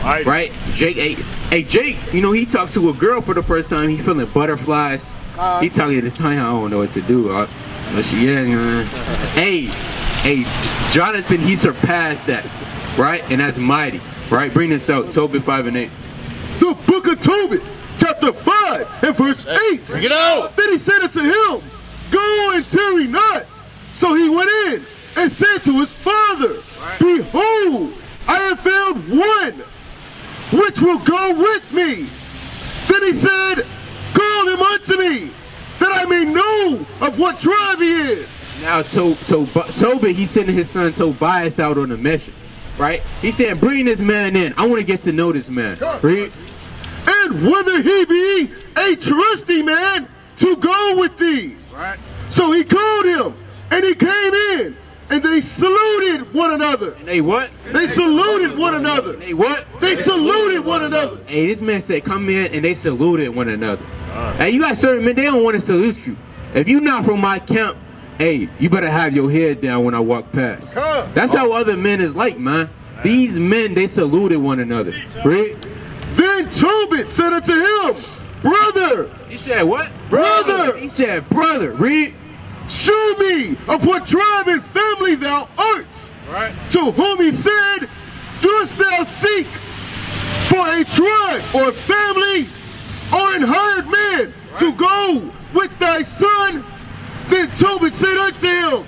Right? Jake, hey, Jake, you know, he talked to a girl for the first time. He feeling butterflies. He talking this time, I don't know what to do. But hey, Jonathan, he surpassed that. Right? And that's mighty. Right? Bring this out. Tobit 5 and 8. The book of Tobit, chapter 5 and verse 8. Bring it out. Then he said unto him, go and tarry not. So he went in and said to his father, behold, I have found one which will go with me. Then he said, call him unto me, that I may know of what tribe he is. Now Tobit, he's sending his son Tobias out on a mission. Right? He said, bring this man in. I want to get to know this man. Read. And whether he be a trusty man to go with thee. Right. So he called him, and he came in, and they saluted one another. And they what? They saluted one another. They what? They saluted one another. Hey, this man said, come in, and they saluted one another. Hey, you got certain men, they don't want to salute you. If you not from my camp, hey, you better have your head down when I walk past. That's how other men is like, man. These men, they saluted one another. Read. Then Tobit said unto him, brother. He said what? Brother. He said, brother. Read. Show me of what tribe and family thou art. Right. To whom he said, dost thou seek for a tribe or family or an hired man to go with thy son? Then Tobit said unto him,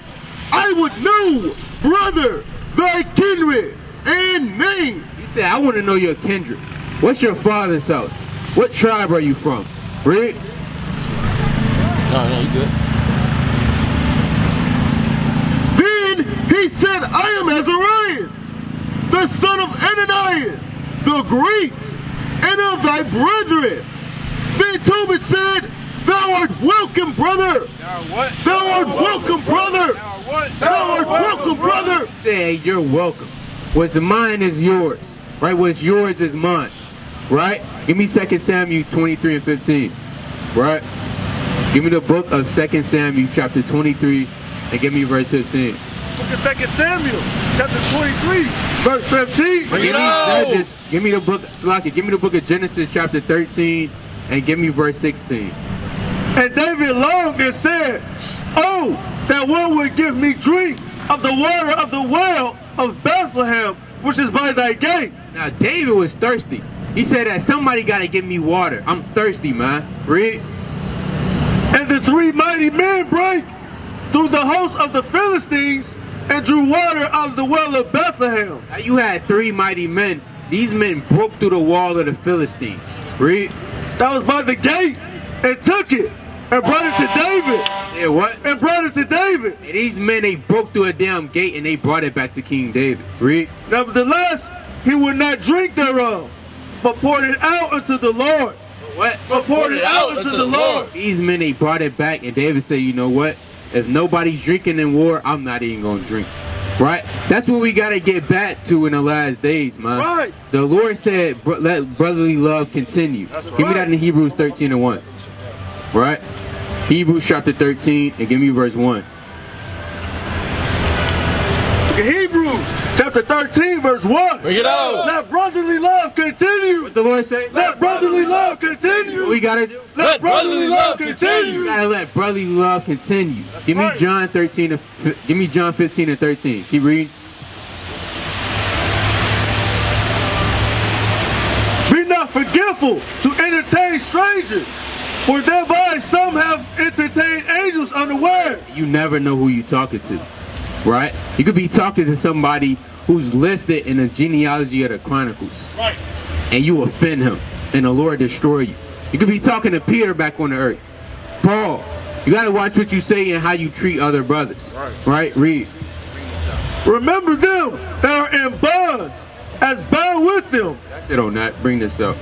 I would know, brother, thy kindred and name. He said, I want to know your kindred. What's your father's house? What tribe are you from? Read. No, you good. Then he said, I am Azarias, the son of Ananias, the Greek, and of thy brethren. Then Tobit said, thou art welcome, brother. Thou art welcome, brother. Thou art welcome, brother. Say, you're welcome. What's mine is yours. Right? What's yours is mine. Right? Give me 2 Samuel 23 and 15. Right? Give me the book of 2 Samuel chapter 23 and give me verse 15. Book of 2 Samuel, chapter 23, verse 15. Give me the book, Slaki, give me the book of Genesis chapter 13 and give me verse 16. And David longed and said, oh, that one would give me drink of the water of the well of Bethlehem, which is by thy gate. Now David was thirsty. He said that somebody got to give me water. I'm thirsty, man. Read. And the three mighty men break through the host of the Philistines and drew water out of the well of Bethlehem. Now you had three mighty men. These men broke through the wall of the Philistines. Read. That was by the gate and took it and brought it to David. Yeah, what? And brought it to David. And these men, they broke through a damn gate and they brought it back to King David. Read. Nevertheless, he would not drink thereof, but poured it out unto the Lord. What? But poured it out unto the Lord. These men, they brought it back, and David said, you know what? If nobody's drinking in war, I'm not even going to drink. Right? That's what we got to get back to in the last days, man. Right. The Lord said, let brotherly love continue. Give me that in Hebrews 13:1. Right? Hebrews chapter 13, and give me verse 1. Hebrews chapter 13, verse 1. Bring it out. Let brotherly love continue. What the Lord say? Let brotherly love continue. What we got to do? Let brotherly love You continue. gotta let brotherly love continue. Give me John 13. Give me John 15 and 13. Keep reading. Be not forgetful to entertain strangers, for thereby some have entertained angels unaware. You never know who you're talking to, right? You could be talking to somebody who's listed in the genealogy of the Chronicles, Right. and you offend him, and the Lord destroy you. You could be talking to Peter back on the earth. Paul, you gotta watch what you say and how you treat other brothers. Right? Read. Remember them that are in bonds, as bound with them. That's it on that. Bring this up.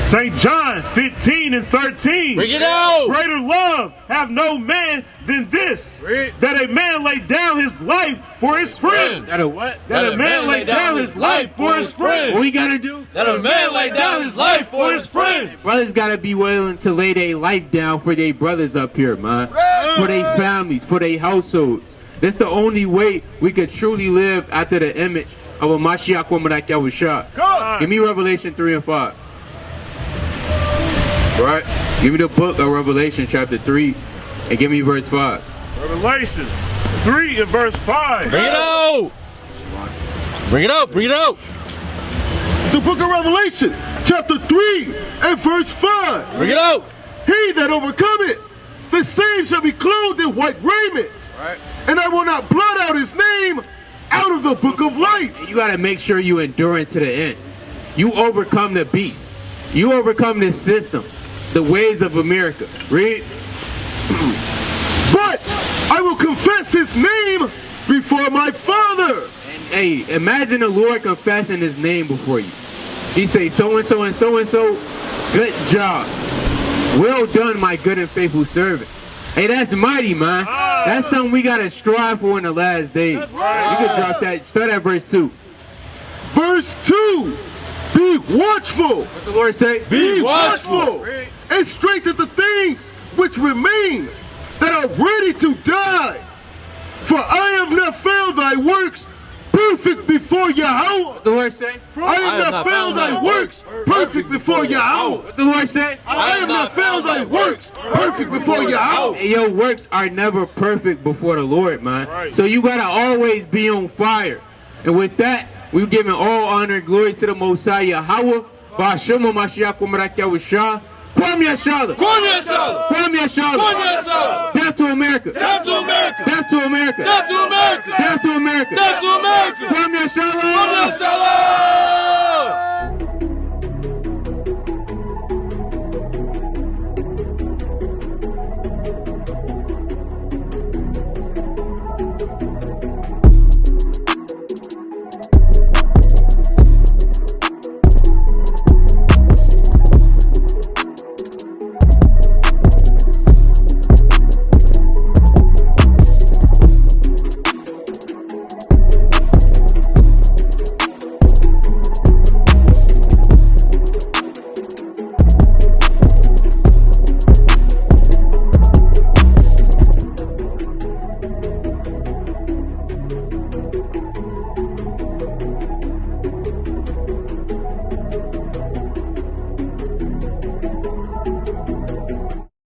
St. John 15 and 13. Bring it out. Greater love have no man than this, Read. that a man lay down his life for his friends. That a what? That a man lay down his life for his friends. What we gotta do? That a man lay down his life for his friends. Brothers gotta be willing to lay their life down for their brothers up here, man. For their families, for their households. That's the only way we could truly live after the image of a Mashiach Womadak Yahusha. Give me Revelation 3 and 5. Right? Give me the book of Revelation chapter 3 and give me verse 5. Revelations 3 and verse 5. Bring it out. Bring it out. Bring it out. The book of Revelation, chapter 3 and verse 5. Bring it out. He that overcometh, the same shall be clothed in white raiment. Right. And I will not blot out his name out of the book of life. You gotta make sure you endure it to the end. You overcome the beast. You overcome this system. The ways of America. Read. But I will confess his name before my Father. And hey, imagine the Lord confessing his name before you. He say, so-and-so and so-and-so, good job. Well done, my good and faithful servant. Hey, that's mighty, man. That's something we gotta strive for in the last days. You can drop that. Start at verse 2. Verse 2. Be watchful. What the Lord say? Be watchful. And strengthen the things which remain that are ready to die. For I have not found thy works perfect before Yahweh. What the Lord say? I have not found thy works perfect before Yahweh. What the Lord say? I have not found thy works perfect before Yahweh. And your works are never perfect before the Lord, man. So you gotta always be on fire. And with that, we're giving all honor and glory to the Messiah Yahweh. Ba'ashemo Mashiach Womadak Yahusha. Kwam Yashala. Kwam Yashala. Kwam Yashala. Kwam Yashala. Death to America. Death to America. Death to America. Death to America. Death to America. Death to America. Kwam Yashala. Kwam Yashala.